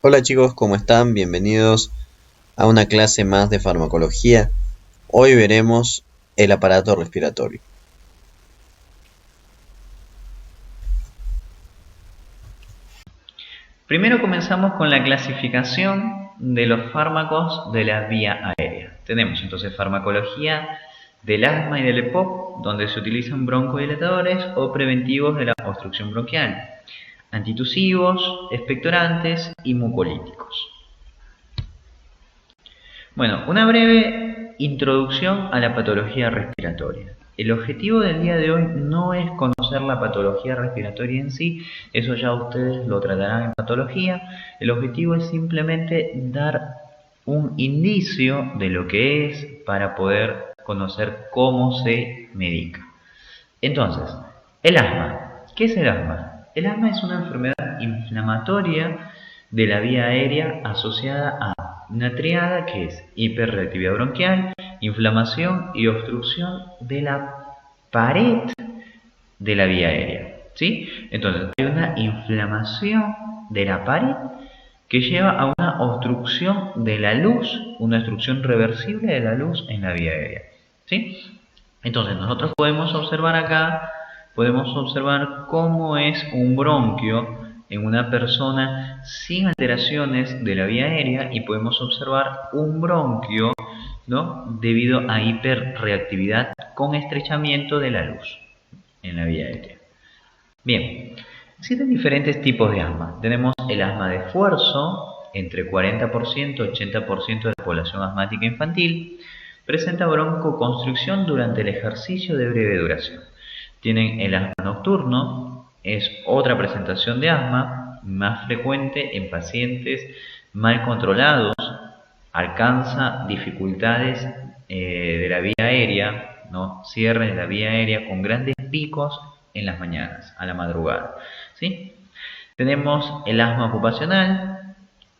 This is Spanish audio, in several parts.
Hola chicos, ¿cómo están? Bienvenidos a una clase más de farmacología. Hoy veremos el aparato respiratorio. Primero comenzamos con la clasificación de los fármacos de la vía aérea. Tenemos entonces farmacología del asma y del EPOC, donde se utilizan broncodilatadores o preventivos de la obstrucción bronquial, antitusivos, expectorantes y mucolíticos. Bueno, una breve introducción a la patología respiratoria. El objetivo del día de hoy no es conocer la patología respiratoria en sí, eso ya ustedes lo tratarán en patología. El objetivo es simplemente dar un indicio de lo que es para poder conocer cómo se medica. Entonces, el asma. ¿Qué es el asma? El asma es una enfermedad inflamatoria de la vía aérea asociada a una triada que es hiperreactividad bronquial, inflamación y obstrucción de la pared de la vía aérea. ¿Sí? Entonces, hay una inflamación de la pared que lleva a una obstrucción de la luz, una obstrucción reversible de la luz en la vía aérea. ¿Sí? Entonces, nosotros podemos observar acá, podemos observar cómo es un bronquio en una persona sin alteraciones de la vía aérea y podemos observar un bronquio, ¿no?, debido a hiperreactividad con estrechamiento de la luz en la vía aérea. Bien, existen diferentes tipos de asma. Tenemos el asma de esfuerzo, entre 40% y 80% de la población asmática infantil. Presenta broncoconstricción durante el ejercicio de breve duración. Tienen el asma nocturno, es otra presentación de asma, más frecuente en pacientes mal controlados, alcanza dificultades de la vía aérea, ¿no?, cierre de la vía aérea con grandes picos en las mañanas, a la madrugada. ¿Sí? Tenemos el asma ocupacional,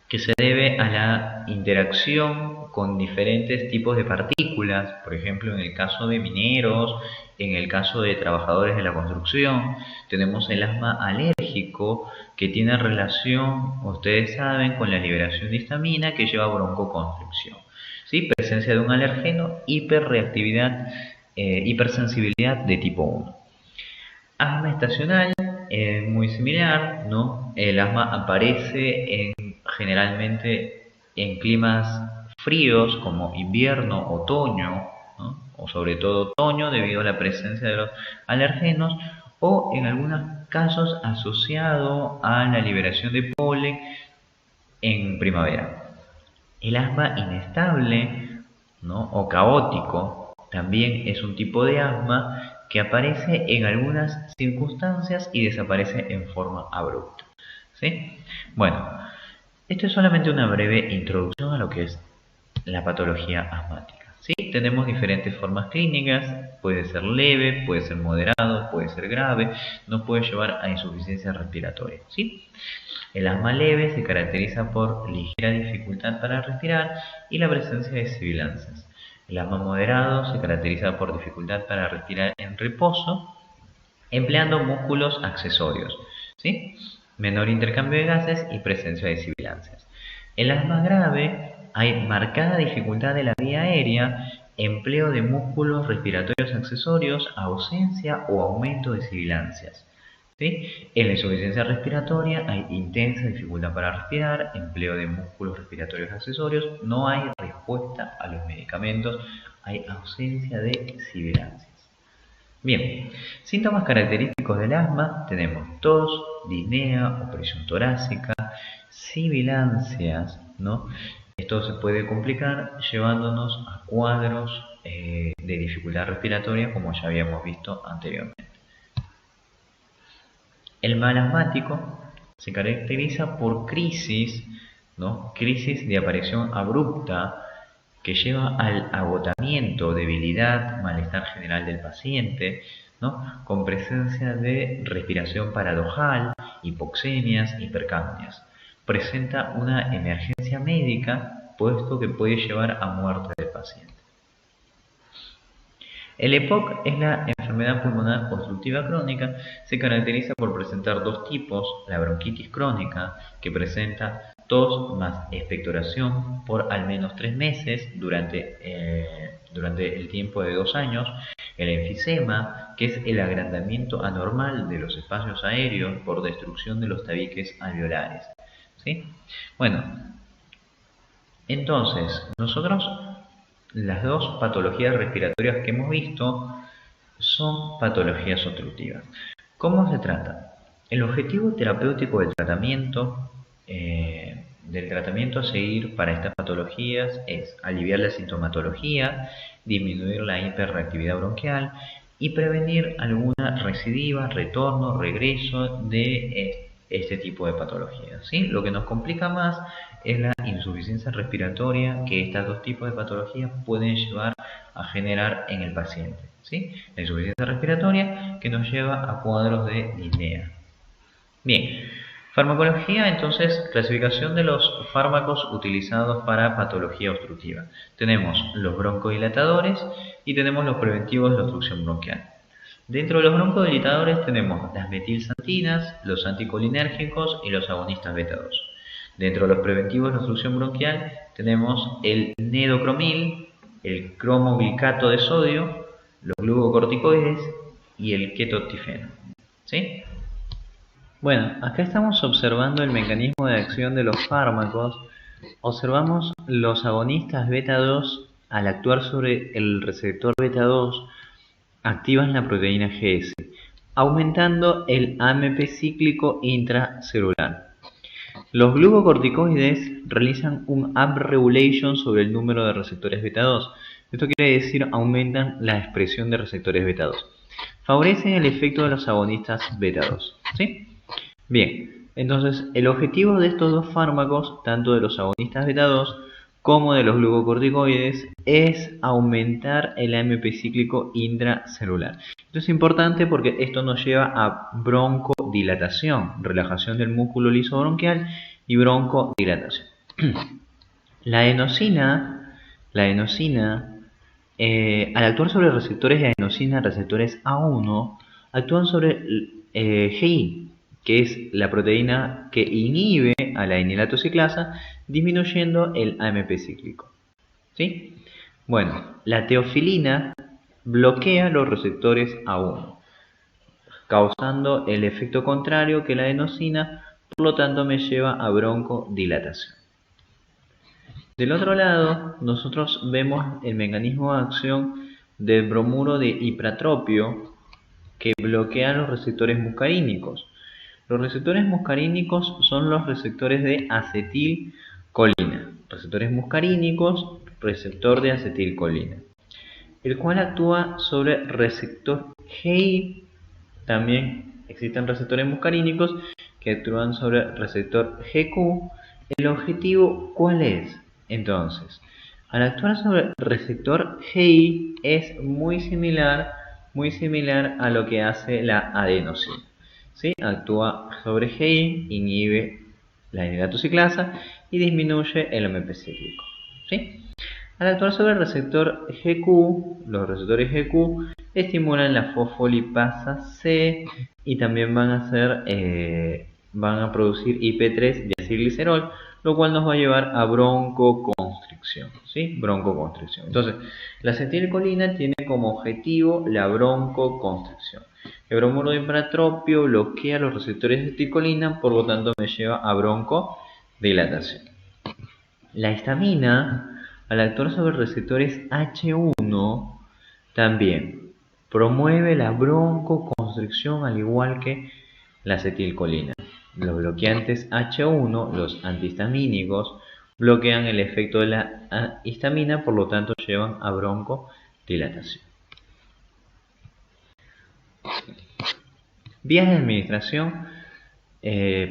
que se debe a la interacción con diferentes tipos de partículas, por ejemplo, en el caso de mineros, en el caso de trabajadores de la construcción. Tenemos el asma alérgico, que tiene relación, ustedes saben, con la liberación de histamina que lleva a broncoconstricción. ¿Sí? Presencia de un alergeno, hiperreactividad, hipersensibilidad de tipo 1. Asma estacional, muy similar, ¿no? El asma aparece generalmente en climas fríos como invierno, otoño, ¿no?, o sobre todo otoño debido a la presencia de los alergenos, o en algunos casos asociado a la liberación de polen en primavera. El asma inestable, ¿no?, o caótico también es un tipo de asma que aparece en algunas circunstancias y desaparece en forma abrupta. ¿Sí? Bueno, esto es solamente una breve introducción a lo que es la patología asmática. ¿Sí? Tenemos diferentes formas clínicas, puede ser leve, puede ser moderado, puede ser grave, nos puede llevar a insuficiencia respiratoria. ¿Sí? El asma leve se caracteriza por ligera dificultad para respirar y la presencia de sibilancias. El asma moderado se caracteriza por dificultad para respirar en reposo, empleando músculos accesorios, ¿sí?, menor intercambio de gases y presencia de sibilancias. En el asma grave hay marcada dificultad de la vía aérea, empleo de músculos respiratorios accesorios, ausencia o aumento de sibilancias. ¿Sí? En la insuficiencia respiratoria hay intensa dificultad para respirar, empleo de músculos respiratorios accesorios, no hay respuesta a los medicamentos, hay ausencia de sibilancias. Bien, síntomas característicos del asma tenemos tos, disnea, opresión torácica, sibilancias, ¿no? Esto se puede complicar llevándonos a cuadros de dificultad respiratoria, como ya habíamos visto anteriormente. El mal asmático se caracteriza por crisis, ¿no?, crisis de aparición abrupta que lleva al agotamiento, debilidad, malestar general del paciente, ¿no?, con presencia de respiración paradojal, hipoxemias, hipercapnias. Presenta una emergencia médica, puesto que puede llevar a muerte del paciente. El EPOC es la enfermedad pulmonar obstructiva crónica. Se caracteriza por presentar dos tipos: la bronquitis crónica, que presenta tos más expectoración por al menos 3 meses durante el tiempo de 2 años, el enfisema, que es el agrandamiento anormal de los espacios aéreos por destrucción de los tabiques alveolares. ¿Sí? Bueno, entonces, nosotros las dos patologías respiratorias que hemos visto son patologías obstructivas. ¿Cómo se trata? El objetivo terapéutico del tratamiento a seguir para estas patologías es aliviar la sintomatología, disminuir la hiperreactividad bronquial y prevenir alguna recidiva, retorno, regreso de este tipo de patologías, ¿sí? Lo que nos complica más es la insuficiencia respiratoria que estos dos tipos de patologías pueden llevar a generar en el paciente, ¿sí? La insuficiencia respiratoria que nos lleva a cuadros de disnea. Bien, farmacología, entonces, clasificación de los fármacos utilizados para patología obstructiva. Tenemos los broncodilatadores y tenemos los preventivos de la obstrucción bronquial. Dentro de los broncodilatadores tenemos las metilsantinas, los anticolinérgicos y los agonistas beta 2. Dentro de los preventivos de obstrucción bronquial tenemos el nedocromil, el cromoglicato de sodio, los glucocorticoides y el ketotifeno. ¿Sí? Bueno, acá estamos observando el mecanismo de acción de los fármacos. Observamos los agonistas beta 2 al actuar sobre el receptor beta 2 activan la proteína GS, aumentando el AMP cíclico intracelular. Los glucocorticoides realizan un upregulation sobre el número de receptores beta 2. Esto quiere decir aumentan la expresión de receptores beta 2. Favorecen el efecto de los agonistas beta 2. ¿Sí? Bien, entonces el objetivo de estos dos fármacos, tanto de los agonistas beta 2 como de los glucocorticoides, es aumentar el AMP cíclico intracelular. Esto es importante porque esto nos lleva a broncodilatación, relajación del músculo liso bronquial y broncodilatación. La adenosina, al actuar sobre receptores de adenosina, receptores A1, actúan sobre GI, que es la proteína que inhibe a la inilato ciclasa, disminuyendo el AMP cíclico. ¿Sí? Bueno, la teofilina bloquea los receptores A1, causando el efecto contrario que la adenosina, por lo tanto me lleva a broncodilatación. Del otro lado, nosotros vemos el mecanismo de acción del bromuro de ipratropio que bloquea los receptores muscarínicos. Los receptores muscarínicos son los receptores de acetilcolina. Receptores muscarínicos, receptor de acetilcolina, el cual actúa sobre receptor GI. También existen receptores muscarínicos que actúan sobre receptor GQ. ¿El objetivo cuál es? Entonces, al actuar sobre receptor GI es muy similar a lo que hace la adenosina. ¿Sí? Actúa sobre GI, inhibe la inilato ciclasa y disminuye el AMP cíclico. ¿Sí? Al actuar sobre el receptor GQ, los receptores GQ estimulan la fosfolipasa C y también van a producir IP3 diacilglicerol, lo cual nos va a llevar a broncoconstricción. ¿Sí? Broncoconstricción. Entonces, la acetilcolina tiene como objetivo la broncoconstricción. El bromuro de ipratropio bloquea los receptores de acetilcolina, por lo tanto me lleva a broncodilatación. La histamina, al actuar sobre receptores H1, también promueve la broncoconstricción al igual que la acetilcolina. Los bloqueantes H1, los antihistamínicos, bloquean el efecto de la histamina, por lo tanto llevan a broncodilatación. Vías de administración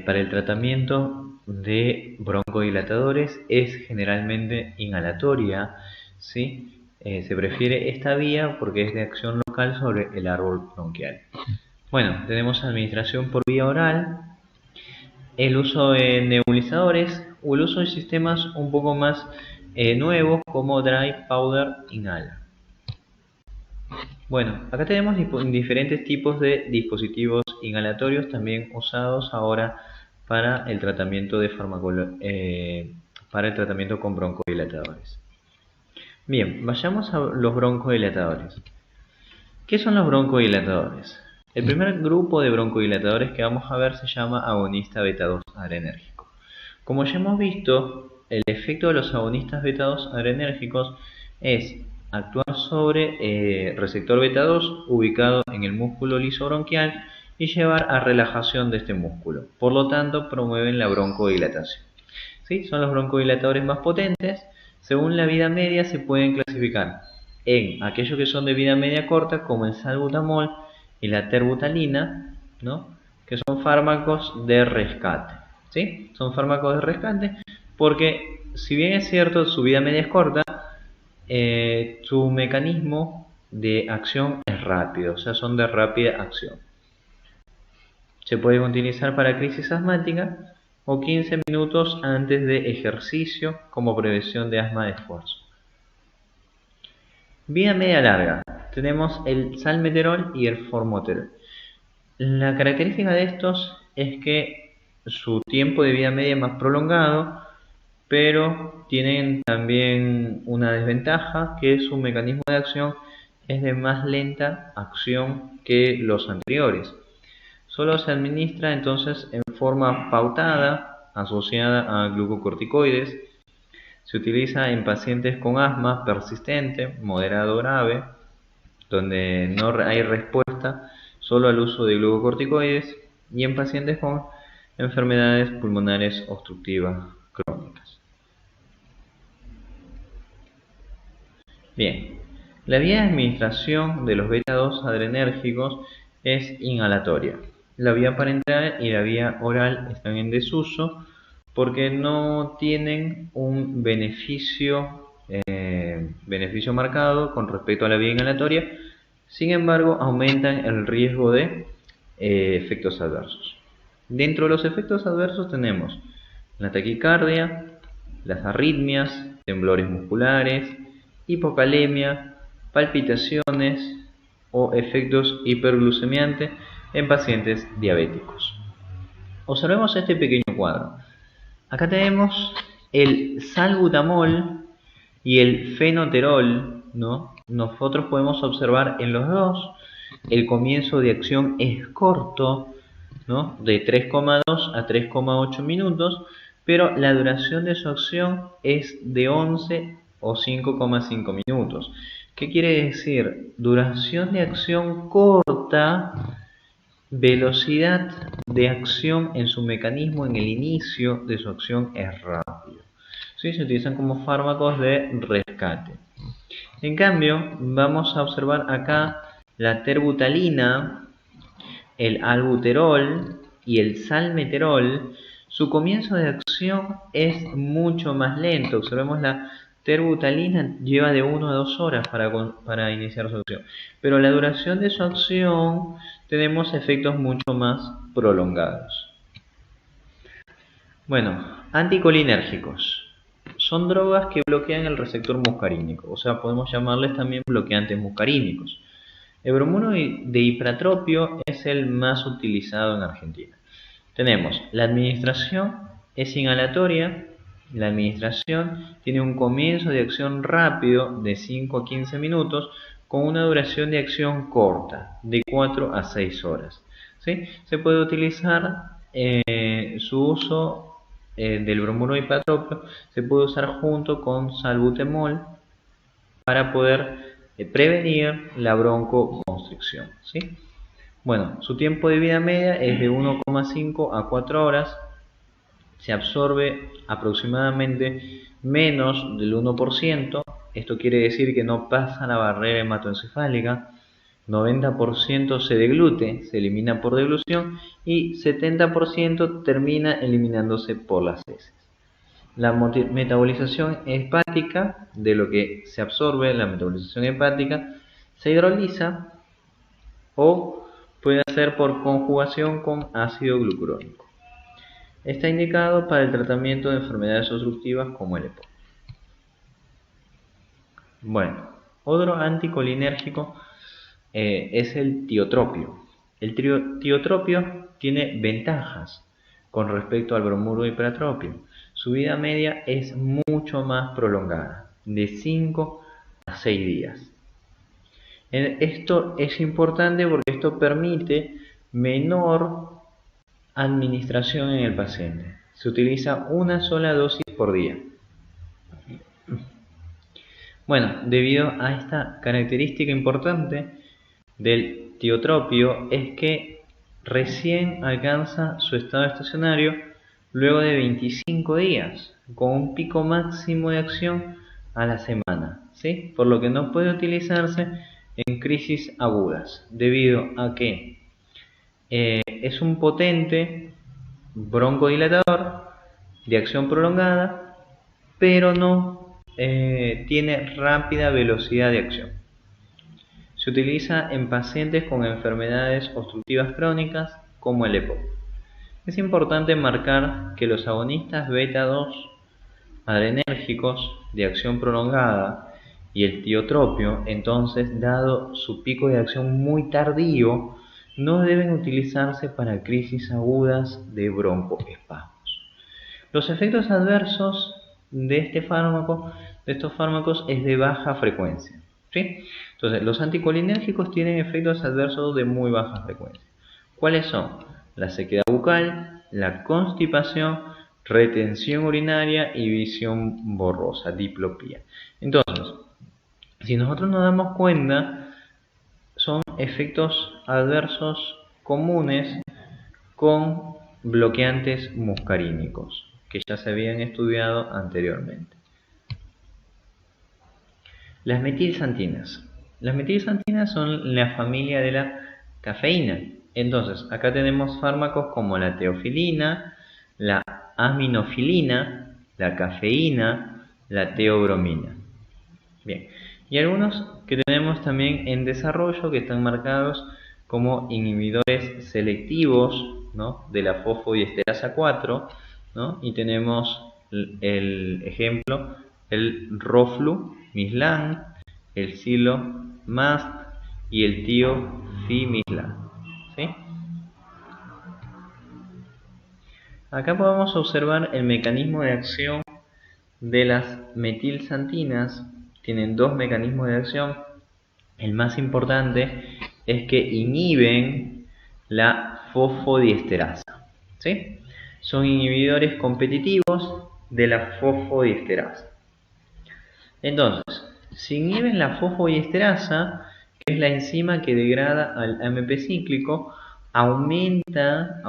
para el tratamiento de broncodilatadores es generalmente inhalatoria, ¿sí? Se prefiere esta vía porque es de acción local sobre el árbol bronquial. Bueno, tenemos administración por vía oral, el uso de nebulizadores o el uso de sistemas un poco más nuevos como dry powder inhaler. Bueno, acá tenemos diferentes tipos de dispositivos inhalatorios también usados ahora para el tratamiento para el tratamiento con broncodilatadores. Bien, vayamos a los broncodilatadores. ¿Qué son los broncodilatadores? El primer grupo de broncodilatadores que vamos a ver se llama agonista beta-2 adrenérgico. Como ya hemos visto, el efecto de los agonistas beta-2 adrenérgicos es actuar sobre receptor beta-2 ubicado en el músculo liso bronquial y llevar a relajación de este músculo. Por lo tanto, promueven la broncodilatación. ¿Sí? Son los broncodilatadores más potentes. Según la vida media se pueden clasificar en aquellos que son de vida media corta, como el salbutamol y la terbutalina, ¿no? Que son fármacos de rescate. ¿Sí? Son fármacos de rescate porque, si bien es cierto, su vida media es corta, su mecanismo de acción es rápido, o sea, son de rápida acción. Se pueden utilizar para crisis asmática o 15 minutos antes de ejercicio como prevención de asma de esfuerzo. Vida media larga. Tenemos el salmeterol y el formoterol. La característica de estos es que su tiempo de vida media es más prolongado, pero tienen también una desventaja, que su mecanismo de acción es de más lenta acción que los anteriores. Solo se administra entonces en forma pautada, asociada a glucocorticoides. Se utiliza en pacientes con asma persistente, moderado o grave, donde no hay respuesta solo al uso de glucocorticoides, y en pacientes con enfermedades pulmonares obstructivas crónicas. Bien, la vía de administración de los beta-2 adrenérgicos es inhalatoria. La vía parenteral y la vía oral están en desuso porque no tienen un beneficio marcado con respecto a la vía inhalatoria. Sin embargo, aumentan el riesgo de efectos adversos. Dentro de los efectos adversos tenemos la taquicardia, las arritmias, temblores musculares, hipocalemia, palpitaciones o efectos hiperglucemiantes en pacientes diabéticos. Observemos este pequeño cuadro. Acá tenemos el salbutamol y el fenoterol, ¿no? Nosotros podemos observar en los dos el comienzo de acción es corto, ¿no? De 3,2 a 3,8 minutos, pero la duración de su acción es de 11 o 5,5 minutos. ¿Qué quiere decir? Duración de acción corta, velocidad de acción en su mecanismo en el inicio de su acción es rápido. ¿Sí? Se utilizan como fármacos de rescate. En cambio, vamos a observar acá la terbutalina, el albuterol y el salmeterol. Su comienzo de acción es mucho más lento. Observemos, la terbutalina lleva de 1 a 2 horas para iniciar su acción, pero la duración de su acción tenemos efectos mucho más prolongados. Bueno, anticolinérgicos. Son drogas que bloquean el receptor muscarínico, o sea, podemos llamarles también bloqueantes muscarínicos. El bromuro de hipratropio es el más utilizado en Argentina. Tenemos la administración, es inhalatoria. La administración tiene un comienzo de acción rápido de 5 a 15 minutos con una duración de acción corta de 4 a 6 horas. ¿Sí? Se puede utilizar su uso del bromuro de hipratropio, se puede usar junto con salbutamol para poder prevenir la broncoconstricción. ¿Sí? Bueno, su tiempo de vida media es de 1,5 a 4 horas. Se absorbe aproximadamente menos del 1%. Esto quiere decir que no pasa la barrera hematoencefálica. 90% se deglute, se elimina por deglución, y 70% termina eliminándose por las heces. La metabolización hepática de lo que se absorbe, la metabolización hepática, se hidroliza o puede hacer por conjugación con ácido glucurónico. Está indicado para el tratamiento de enfermedades obstructivas como el EPOC. Bueno, otro anticolinérgico es el tiotropio. El tiotropio tiene ventajas con respecto al bromuro hiperatrópico. Su vida media es mucho más prolongada, de 5 a 6 días. Esto es importante porque esto permite menor administración en el paciente. Se utiliza una sola dosis por día. Bueno, debido a esta característica importante del tiotropio es que recién alcanza su estado estacionario luego de 25 días, con un pico máximo de acción a la semana, ¿sí? Por lo que no puede utilizarse en crisis agudas, debido a que es un potente broncodilatador de acción prolongada, pero no tiene rápida velocidad de acción. Se utiliza en pacientes con enfermedades obstructivas crónicas como el EPOC. Es importante marcar que los agonistas beta-2 adrenérgicos de acción prolongada y el tiotropio, entonces, dado su pico de acción muy tardío, no deben utilizarse para crisis agudas de broncoespasmos. Los efectos adversos de estos fármacos es de baja frecuencia, ¿sí? Entonces, los anticolinérgicos tienen efectos adversos de muy baja frecuencia. ¿Cuáles son? La sequedad bucal, la constipación, retención urinaria y visión borrosa, diplopía. Entonces, si nosotros nos damos cuenta, son efectos adversos comunes con bloqueantes muscarínicos, que ya se habían estudiado anteriormente. Las metilxantinas. Las metilxantinas son la familia de la cafeína. Entonces, acá tenemos fármacos como la teofilina, la aminofilina, la cafeína, la teobromina. Bien, y algunos que tenemos también en desarrollo que están marcados como inhibidores selectivos, ¿no?, de la fosfodiesterasa 4, ¿no? Y tenemos el ejemplo, el roflumislan, el silomast y el tiofimizlan, ¿sí? Acá podemos observar el mecanismo de acción de las metilxantinas. Tienen dos mecanismos de acción. El más importante es que inhiben la fosfodiesterasa, ¿sí? Son inhibidores competitivos de la fosfodiesterasa. Entonces, si inhiben la fosfodiesterasa, que es la enzima que degrada al AMP cíclico, aumenta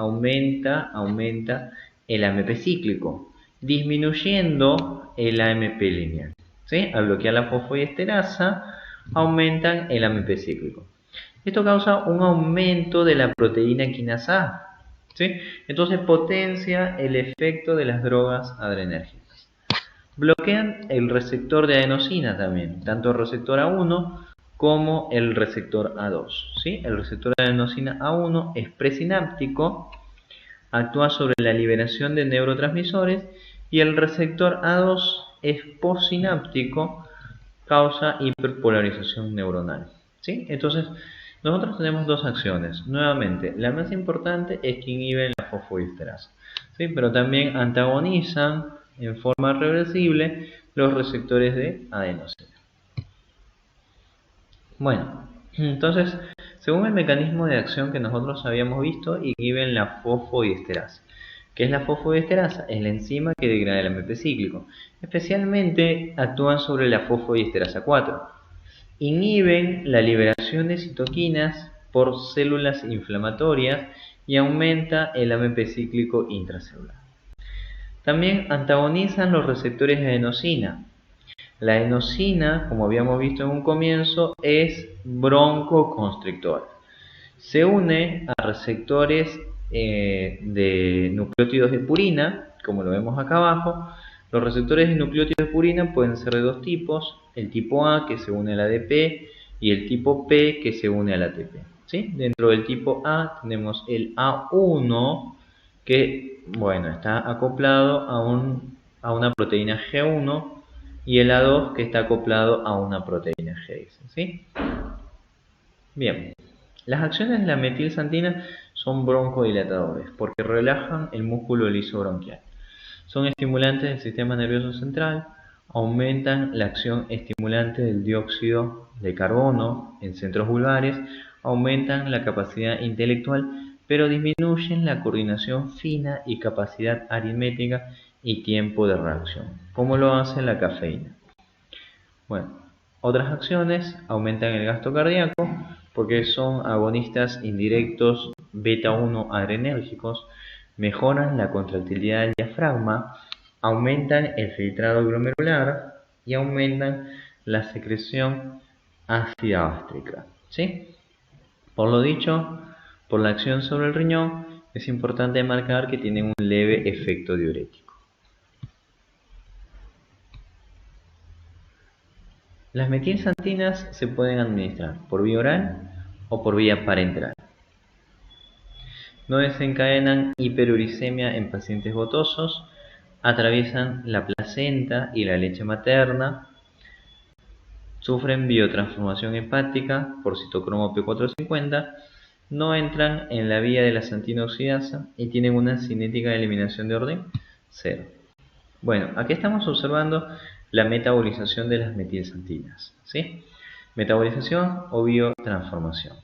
el AMP cíclico, disminuyendo el AMP lineal, ¿sí? Al bloquear la fosfodiesterasa, aumentan el AMP cíclico. Esto causa un aumento de la proteína quinasa A, ¿sí? Entonces potencia el efecto de las drogas adrenérgicas. Bloquean el receptor de adenosina también, tanto el receptor A1 como el receptor A2, ¿sí? El receptor de adenosina A1 es presináptico, actúa sobre la liberación de neurotransmisores, y el receptor A2 es postsináptico, causa hiperpolarización neuronal, ¿sí? Entonces, nosotros tenemos dos acciones. Nuevamente, la más importante es que inhiben la fosfodiesterasa, ¿sí? Pero también antagonizan en forma reversible los receptores de adenosina. Bueno, entonces, según el mecanismo de acción que nosotros habíamos visto, inhiben la fosfodiesterasa. ¿Qué es la fosfodiesterasa? Es la enzima que degrada el AMP cíclico. Especialmente actúan sobre la fosfodiesterasa 4. Inhiben la liberación de citoquinas por células inflamatorias y aumenta el AMP cíclico intracelular. También antagonizan los receptores de adenosina. La adenosina, como habíamos visto en un comienzo, es broncoconstrictora. Se une a receptores de nucleótidos de purina, como lo vemos acá abajo. Los receptores de nucleótidos de purina pueden ser de dos tipos: el tipo A, que se une al ADP, y el tipo P, que se une al ATP, ¿sí? Dentro del tipo A tenemos el A1, que, bueno, está acoplado a una proteína G1, y el A2, que está acoplado a una proteína G, ¿sí? Bien, las acciones de la metilxantina son broncodilatadores porque relajan el músculo liso bronquial. Son estimulantes del sistema nervioso central, aumentan la acción estimulante del dióxido de carbono en centros vulgares, aumentan la capacidad intelectual, pero disminuyen la coordinación fina y capacidad aritmética y tiempo de reacción, como lo hace la cafeína. Bueno, otras acciones aumentan el gasto cardíaco porque son agonistas indirectos beta-1 adrenérgicos, mejoran la contractilidad del diafragma, aumentan el filtrado glomerular y aumentan la secreción ácida gástrica. ¿Sí? Por lo dicho, por la acción sobre el riñón, es importante marcar que tienen un leve efecto diurético. Las metilxantinas se pueden administrar por vía oral o por vía parenteral. No desencadenan hiperuricemia en pacientes gotosos, atraviesan la placenta y la leche materna, sufren biotransformación hepática por citocromo P450, no entran en la vía de la xantina oxidasa y tienen una cinética de eliminación de orden 0. Bueno, aquí estamos observando la metabolización de las metilxantinas, ¿sí? Metabolización o biotransformación.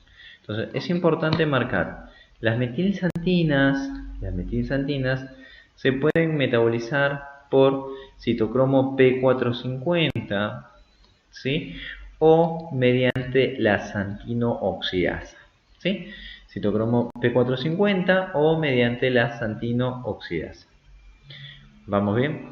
Entonces, es importante marcar, las metilxantinas se pueden metabolizar por citocromo P450, ¿sí? O mediante la xantinooxidasa, ¿sí? Citocromo P450 o mediante la xantinooxidasa. ¿Vamos bien?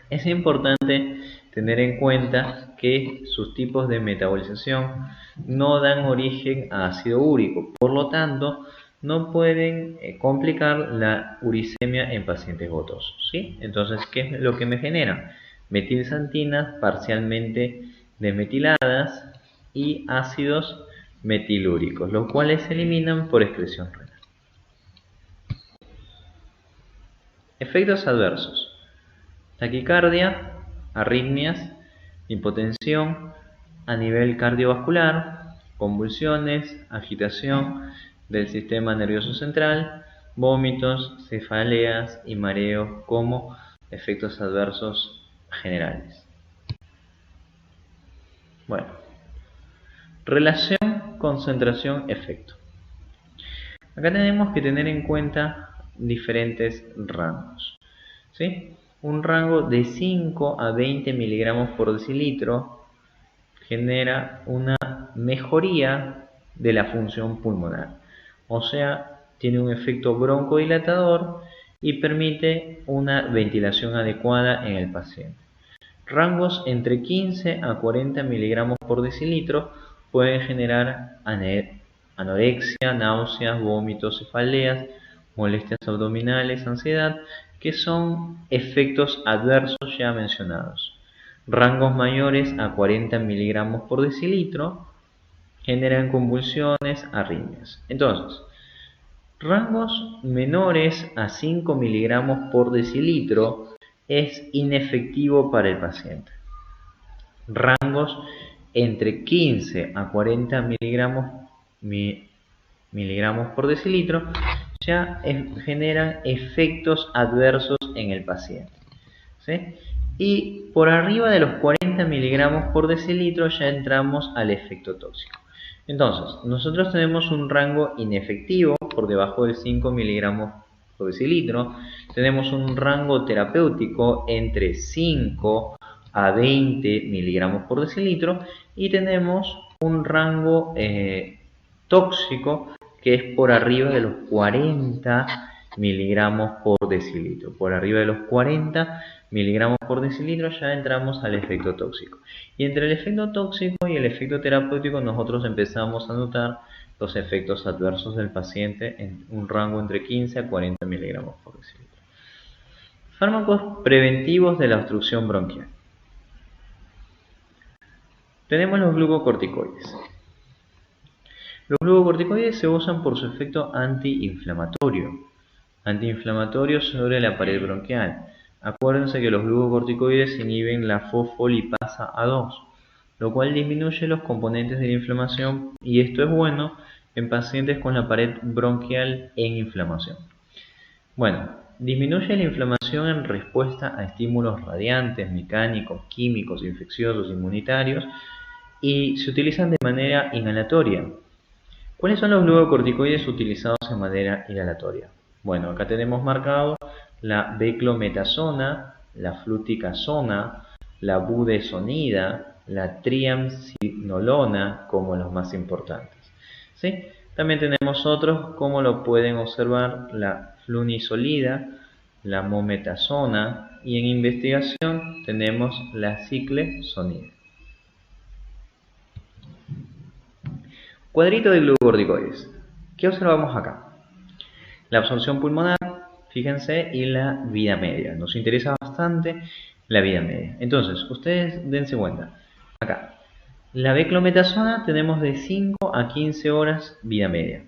Es importante tener en cuenta que sus tipos de metabolización no dan origen a ácido úrico, por lo tanto, no pueden complicar la uricemia en pacientes gotosos, ¿sí? Entonces, ¿qué es lo que me genera? Metilxantinas parcialmente desmetiladas y ácidos metilúricos, los cuales se eliminan por excreción renal. Efectos adversos: taquicardia, arritmias, hipotensión a nivel cardiovascular, convulsiones, agitación del sistema nervioso central, vómitos, cefaleas y mareos como efectos adversos generales. Bueno, relación concentración-efecto. Acá tenemos que tener en cuenta diferentes rangos, ¿sí? Un rango de 5 a 20 miligramos por decilitro genera una mejoría de la función pulmonar, o sea, tiene un efecto broncodilatador y permite una ventilación adecuada en el paciente. Rangos entre 15 a 40 miligramos por decilitro pueden generar anorexia, náuseas, vómitos, cefaleas, molestias abdominales, ansiedad, que son efectos adversos ya mencionados. Rangos mayores a 40 miligramos por decilitro generan convulsiones, arritmias. Entonces, rangos menores a 5 miligramos por decilitro es inefectivo para el paciente. Rangos entre 15 a 40 miligramos por decilitro ya generan efectos adversos en el paciente, ¿sí? Y por arriba de los 40 miligramos por decilitro ya entramos al efecto tóxico. Entonces, nosotros tenemos un rango inefectivo por debajo de 5 miligramos por decilitro. Tenemos un rango terapéutico entre 5 a 20 miligramos por decilitro. Y tenemos un rango tóxico que es por arriba de los 40 miligramos por decilitro. Por arriba de los 40 miligramos por decilitro ya entramos al efecto tóxico. Y entre el efecto tóxico y el efecto terapéutico nosotros empezamos a notar los efectos adversos del paciente en un rango entre 15 a 40 miligramos por decilitro. Fármacos preventivos de la obstrucción bronquial. Tenemos los glucocorticoides. Los glucocorticoides se usan por su efecto antiinflamatorio sobre la pared bronquial. Acuérdense que los glucocorticoides inhiben la fosfolipasa A2, lo cual disminuye los componentes de la inflamación, y esto es bueno en pacientes con la pared bronquial en inflamación. Bueno, disminuye la inflamación en respuesta a estímulos radiantes, mecánicos, químicos, infecciosos, inmunitarios y se utilizan de manera inhalatoria. ¿Cuáles son los glucocorticoides utilizados de manera inhalatoria? Bueno, acá tenemos marcado la beclometasona, la fluticasona, la budesonida, la triamcinolona como los más importantes, ¿sí? También tenemos otros, como lo pueden observar, la flunisolida, la mometasona y en investigación tenemos la ciclesonida. Cuadrito de glucocorticoides. ¿Qué observamos acá? La absorción pulmonar, fíjense, y la vida media. Nos interesa bastante la vida media. Entonces, ustedes dense cuenta. Acá, la beclometasona tenemos de 5 a 15 horas vida media.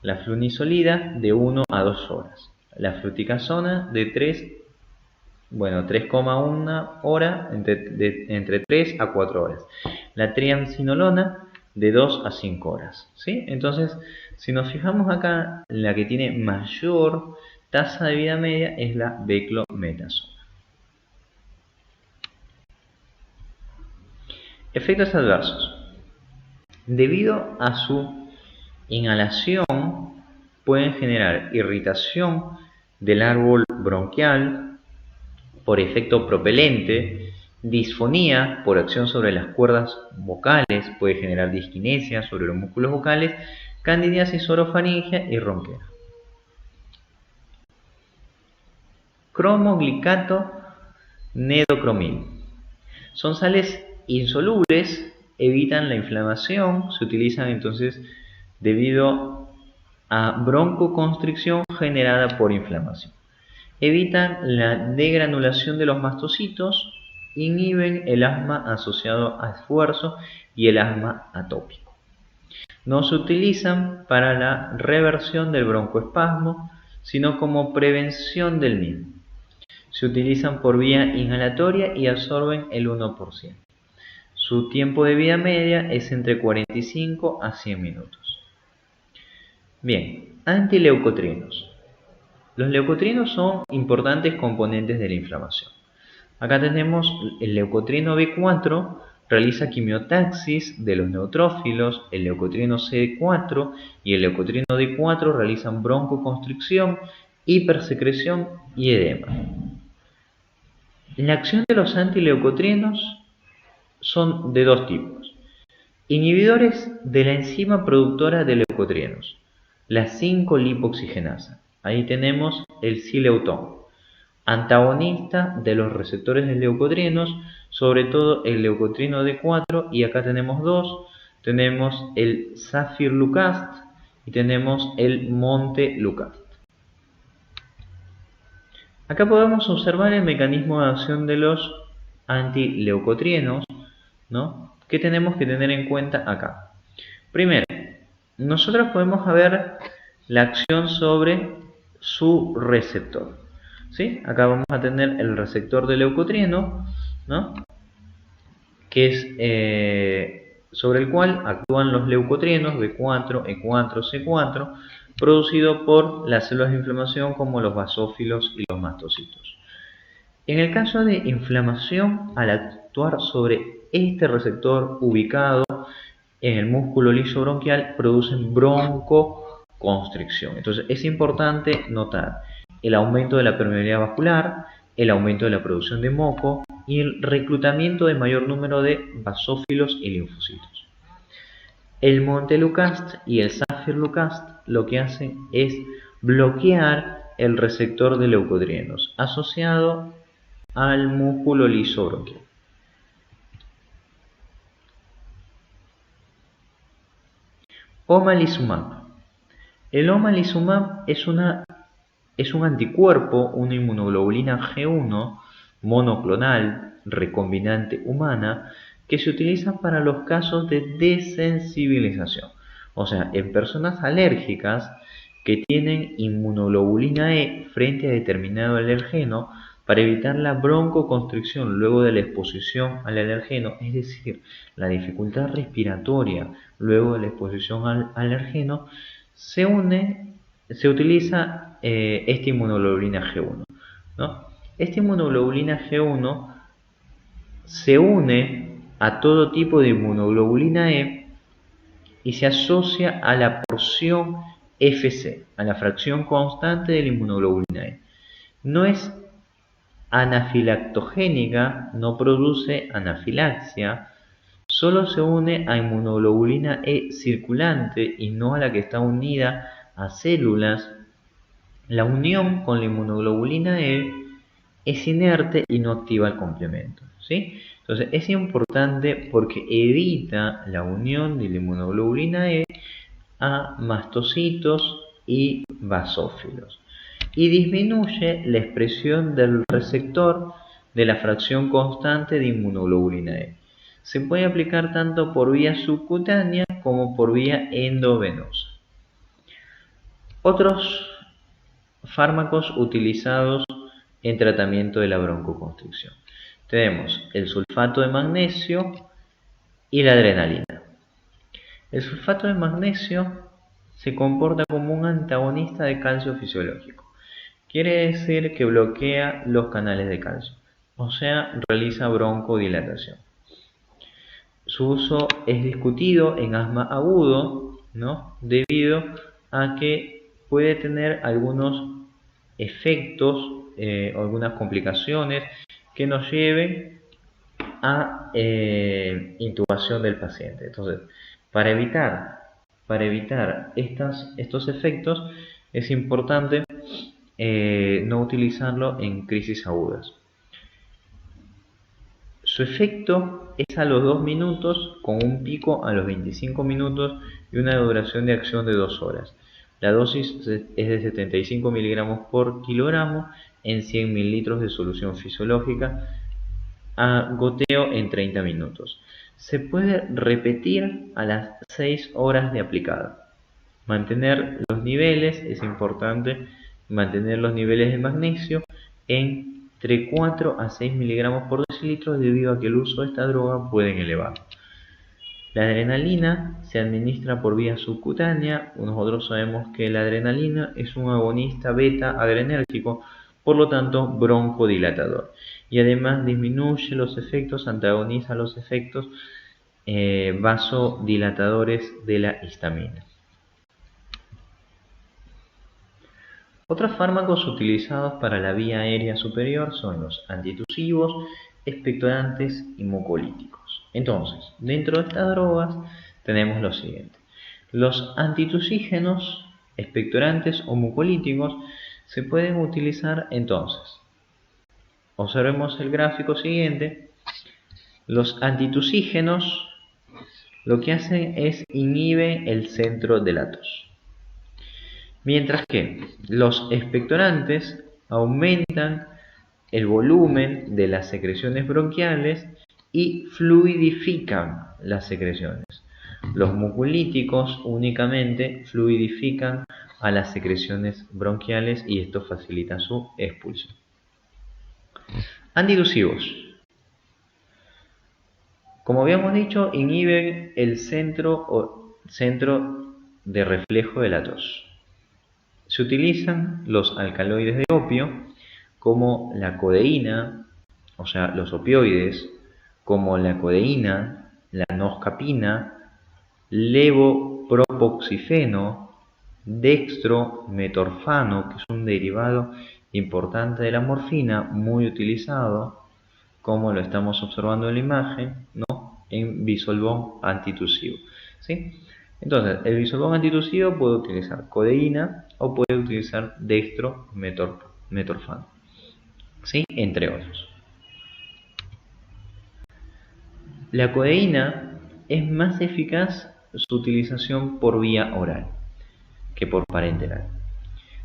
La flunisolida de 1 a 2 horas. La fluticasona de 3,1 hora, entre 3 a 4 horas. La triamcinolona de 2 a 5 horas, ¿sí? Entonces, si nos fijamos acá, la que tiene mayor tasa de vida media es la beclometasona. Efectos adversos. Debido a su inhalación, pueden generar irritación del árbol bronquial por efecto propelente, disfonía por acción sobre las cuerdas vocales, puede generar disquinesia sobre los músculos vocales, candidiasis orofaringia y ronquera. Cromoglicato nedocromil. Son sales insolubles, evitan la inflamación, se utilizan entonces debido a broncoconstricción generada por inflamación. Evitan la degranulación de los mastocitos, inhiben el asma asociado a esfuerzo y el asma atópico. No se utilizan para la reversión del broncoespasmo, sino como prevención del mismo. Se utilizan por vía inhalatoria y absorben el 1%. Su tiempo de vida media es entre 45 a 100 minutos. Bien, antileucotrienos. Los leucotrienos son importantes componentes de la inflamación. Acá tenemos el leucotrieno B4, realiza quimiotaxis de los neutrófilos, el leucotrieno CD4 y el leucotrieno D4 realizan broncoconstricción, hipersecreción y edema. La acción de los antileucotrienos son de dos tipos. Inhibidores de la enzima productora de leucotrienos, la 5-lipoxigenasa. Ahí tenemos el sileutón. Antagonista de los receptores de leucotrienos, sobre todo el leucotrieno D4, y acá tenemos dos. Tenemos el zafirlukast y tenemos el montelukast. Acá podemos observar el mecanismo de acción de los antileucotrienos, ¿no? ¿Qué tenemos que tener en cuenta acá? Primero, nosotros podemos ver la acción sobre su receptor, ¿sí? Acá vamos a tener el receptor de leucotrieno, ¿no? Que es sobre el cual actúan los leucotrienos B4, E4, C4, producido por las células de inflamación como los basófilos y los mastocitos. En el caso de inflamación, al actuar sobre este receptor ubicado en el músculo liso bronquial, producen broncoconstricción. Entonces es importante notar el aumento de la permeabilidad vascular, el aumento de la producción de moco y el reclutamiento de mayor número de basófilos y linfocitos. El montelukast y el zafirlukast lo que hacen es bloquear el receptor de leucotrienos asociado al músculo liso bronquial. Omalizumab. El omalizumab es un anticuerpo, una inmunoglobulina G1 monoclonal recombinante humana que se utiliza para los casos de desensibilización. O sea, en personas alérgicas que tienen inmunoglobulina E frente a determinado alergeno, Para evitar la broncoconstricción luego de la exposición al alergeno, es decir, la dificultad respiratoria luego de la exposición al alergeno, se utiliza esta inmunoglobulina G1, ¿no? Esta inmunoglobulina G1 se une a todo tipo de inmunoglobulina E y se asocia a la porción FC, a la fracción constante de la inmunoglobulina E. No es anafilactogénica, no produce anafilaxia, solo se une a inmunoglobulina E circulante y no a la que está unida a células. La unión con la inmunoglobulina E es inerte y no activa el complemento, ¿sí? Entonces es importante porque evita la unión de la inmunoglobulina E a mastocitos y basófilos y disminuye la expresión del receptor de la fracción constante de inmunoglobulina E. Se puede aplicar tanto por vía subcutánea como por vía endovenosa. Otros fármacos utilizados en tratamiento de la broncoconstricción. Tenemos el sulfato de magnesio y la adrenalina. El sulfato de magnesio se comporta como un antagonista de calcio fisiológico. Quiere decir que bloquea los canales de calcio, o sea, realiza broncodilatación. Su uso es discutido en asma agudo, ¿no? Debido a que puede tener algunos efectos, algunas complicaciones que nos lleven a intubación del paciente. Entonces, para evitar estos efectos es importante no utilizarlo en crisis agudas. Su efecto es a los 2 minutos con un pico a los 25 minutos y una duración de acción de 2 horas. La dosis es de 75 miligramos por kilogramo en 100 mililitros de solución fisiológica a goteo en 30 minutos. Se puede repetir a las 6 horas de aplicado. Mantener los niveles, es importante mantener los niveles de magnesio entre 4 a 6 miligramos por decilitro debido a que el uso de esta droga puede elevar. La adrenalina se administra por vía subcutánea. Nosotros sabemos que la adrenalina es un agonista beta adrenérgico, por lo tanto broncodilatador. Y además disminuye los efectos, antagoniza los efectos vasodilatadores de la histamina. Otros fármacos utilizados para la vía aérea superior son los antitusivos, expectorantes y mucolíticos. Entonces, dentro de estas drogas tenemos lo siguiente. Los antitusígenos, expectorantes o mucolíticos se pueden utilizar entonces. Observemos el gráfico siguiente. Los antitusígenos lo que hacen es inhiben el centro de la tos. Mientras que los expectorantes aumentan el volumen de las secreciones bronquiales y fluidifican las secreciones. Los mucolíticos únicamente fluidifican a las secreciones bronquiales y esto facilita su expulsión. Antitusivos. Como habíamos dicho, inhiben el centro de reflejo de la tos. Se utilizan los alcaloides de opio como la codeína, o sea, los opioides, como la codeína, la noscapina, levopropoxifeno, dextrometorfano, que es un derivado importante de la morfina, muy utilizado, como lo estamos observando en la imagen, ¿no? En bisolvón antitusivo, ¿sí? Entonces, el bisolvón antitusivo puede utilizar codeína o puede utilizar dextrometorfano, ¿sí? Entre otros. La codeína es más eficaz su utilización por vía oral que por parenteral.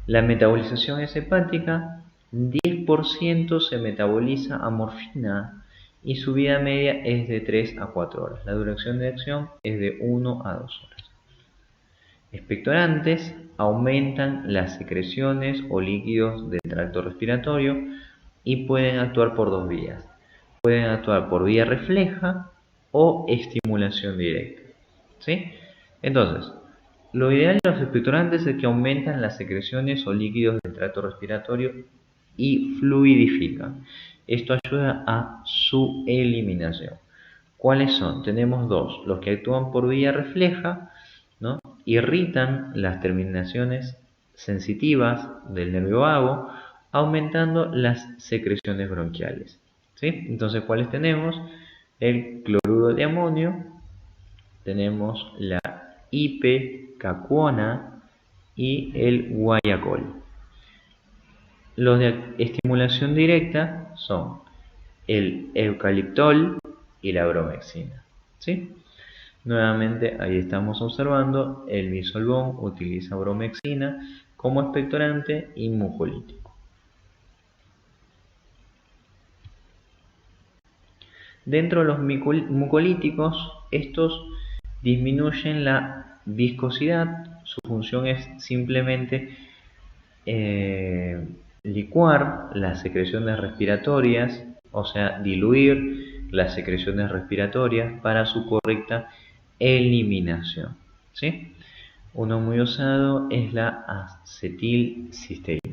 La metabolización es hepática, 10% se metaboliza a morfina y su vida media es de 3 a 4 horas. La duración de acción es de 1 a 2 horas. Expectorantes aumentan las secreciones o líquidos del tracto respiratorio, y pueden actuar por dos vías. Pueden actuar por vía refleja o estimulación directa. ¿Sí? Entonces, lo ideal de los expectorantes es que aumentan las secreciones o líquidos del tracto respiratorio y fluidifican. Esto ayuda a su eliminación. ¿Cuáles son? Tenemos dos. Los que actúan por vía refleja, ¿no? Irritan las terminaciones sensitivas del nervio vago, aumentando las secreciones bronquiales. ¿Sí? Entonces, ¿cuáles tenemos? El cloruro de amonio, tenemos la ipecacuona y el guayacol. Los de estimulación directa son el eucaliptol y la bromexina. ¿Sí? Nuevamente ahí estamos observando el bisolbón utiliza bromexina como expectorante y mucolítico. Dentro de los mucolíticos, estos disminuyen la viscosidad. Su función es simplemente licuar las secreciones respiratorias, o sea, diluir las secreciones respiratorias para su correcta eliminación. ¿Sí? Uno muy usado es la acetilcisteína.